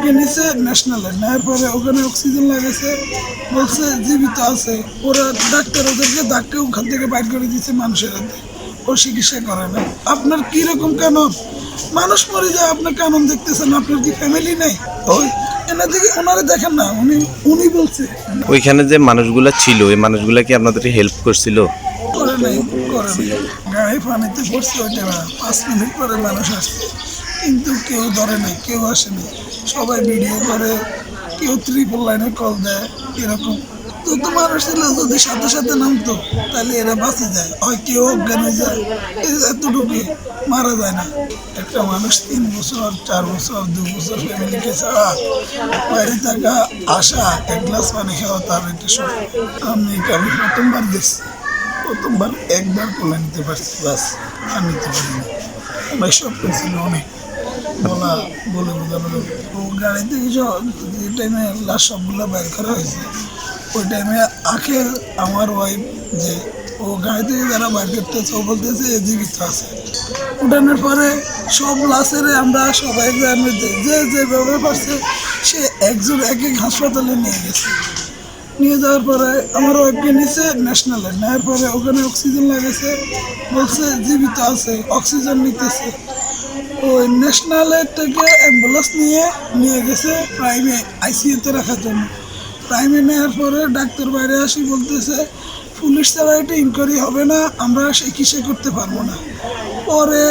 ওয়াইফকে নিছে ন্যাশনালে, নেওয়ার পরে ওখানে অক্সিজেন লাগাইছে, বলছে জীবিত আছে। ওরা ডাক্তার ওদেরকে ধাক্কা ওখান থেকে বাইর করে দিচ্ছে মানুষের হাতে, ও চিকিৎসা করে না। আপনার কীরকম কানুন? মানুষ মরে যায়, আপনার কানুন দেখতেছেন? আপনার কি ফ্যামিলি নেই? ওই এনার দিকে ওনারা দেখেন না, উনি বলছে ওইখানে যে মানুষগুলা ছিল, এই মানুষগুলা কি আপনাদেরকে হেল্প করছিল? করে নাই, করে নাই। গায়ে পানিতে পড়ছে ওইটা, 5 মিনিট পরে মানুষ আসছে, কিন্তু কেউ ধরে নাই, কেউ আসেনি। সবাই ভিডিও করে, কেউ 3 লাইনে কল দেয়, এরকম। তো মানুষ ছিল যদি সাথে সাথে নামতো তাহলে এরা বাঁচে যায়, হয় কেউ অজ্ঞান হয়ে যায়, এতটুকু মারা যায় না। একটা মানুষ 3 বছর 4 বছর 2 বছর ফ্যামিলিকে ছাড়া বাইরে থাকা আসা, 1 গ্লাস পানি খাওয়া তার একটা শখ। আমি প্রথমবার দেখছি, প্রথমবার একবার কোলে নিতে পারছি, বাস আর নিতে পারিনি। আমার স্বপ্ন ছিল অনেক, বলে বোঝানো। ও গাড়ি থেকে যে টাইমে লাশ সবগুলো বের করা হয়েছে, ওই টাইমে আখের আমার ওয়াইফ যে ও গাড়ি থেকে যারা বাইর করতেছে, ও বলতেছে এ জীবিত আছে। উঠানোর পরে সব লাশের আমরা সবাই যে যেভাবে পারছে সে একজন এক এক হাসপাতালে নিয়ে গেছে। নিয়ে যাওয়ার পরে আমার ওয়াইফকে নিছে ন্যাশনালে, নেওয়ার পরে ওখানে অক্সিজেন লাগাইছে, বলছে জীবিত আছে, অক্সিজেন নিতেছে। ওই ন্যাশনালের থেকে অ্যাম্বুলেন্স নিয়ে গেছে প্রাইমে আইসিইউতে রাখার জন্য। প্রাইমে নেওয়ার পরে ডাক্তার বাইরে আসি বলতেছে পুলিশ ছাড়া এটা ইনকোয়ারি হবে না, আমরা চিকিৎসা করতে পারবো না। পরে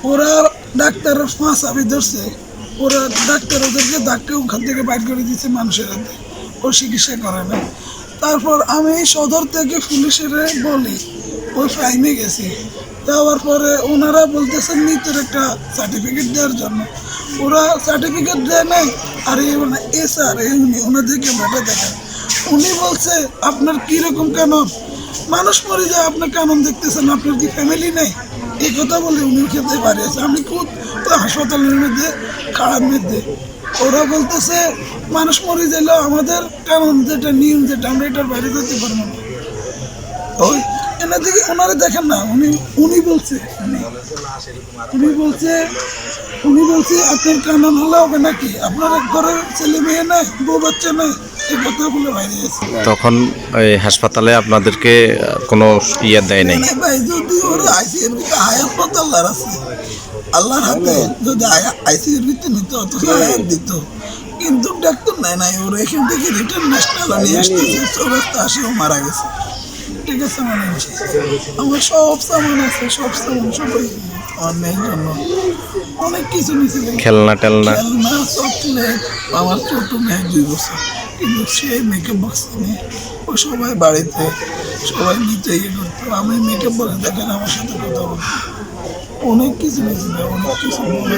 ওরা ডাক্তার 5 আবি ধরছে, ওরা ডাক্তার ওদেরকে ধাক্কা ওখান থেকে বাইর করে দিচ্ছে মানুষের হাতে, ও চিকিৎসা করে না। তারপর আমি সদর থেকে পুলিশের বলি, ওই প্রাইমে গেছি, যাওয়ার পরে ওনারা বলতেছেন মৃত্যুর একটা সার্টিফিকেট দেওয়ার জন্য। ওরা সার্টিফিকেট দেয় নাই, আর এ স্যার উনি ওনাদেরকে ব্যাটা দেখেন, উনি বলছে আপনার কীরকম কানুন? মানুষ মরে যায়, আপনার কানুন দেখতেছেন? আপনার কি ফ্যামিলি নেই? এই কথা বলে উনি খেতে পারিয়েছে। আমি খুব হাসপাতালের মধ্যে খারাপ মধ্যে, ওরা বলতেছে মানুষ মরে যাইলেও আমাদের কানুন যেটা নিয়ম যেটা, আমরা এটার বাইরে যেতে পারবো না। ওই এনার দিকে ওনারা দেখেন না, উনি বলছে আপনার কানুন হলে হবে নাকি? আপনার ঘরের ছেলে মেয়ে নাই, বউ বাচ্চা নাই, এই কথা বলে বাইরে গেছে। তখন এই হাসপাতালে আপনাদেরকে কোনো ইয়ে দেয় নাই? ভাই যদি ওরা আইসিইউর ভিতরে হায়াত পথ আল্লাহর আছে, আল্লাহর হাতে যদি আইসিইউর ভিতরে নিত অত হায়াত দিত, কিন্তু ডাক্তার নাই, ওরা এখান থেকে রিটার্ন ন্যাশনাল নিয়ে আসতেছে, চৌরাস্তা আসেও মারা গেছে। ঠিক আছে, মানে আমার সব সামান আছে, সব সামান সবাই আমার মেয়ের জন্য অনেক কিছু নিয়েছিল, খেলনা খেলনা চকলেট। আমার ছোট মেয়ে 2 বছর, কিন্তু সে মেকআপ বক্স নিয়ে ও সবাই বাড়িতে সবাই নিতে ইয়ে করতো। আমি মেকআপ বক্স দেখেন আমার সাথে কথা বলতো, অনেক কিছু নিয়েছিল, অনেক কিছু বলে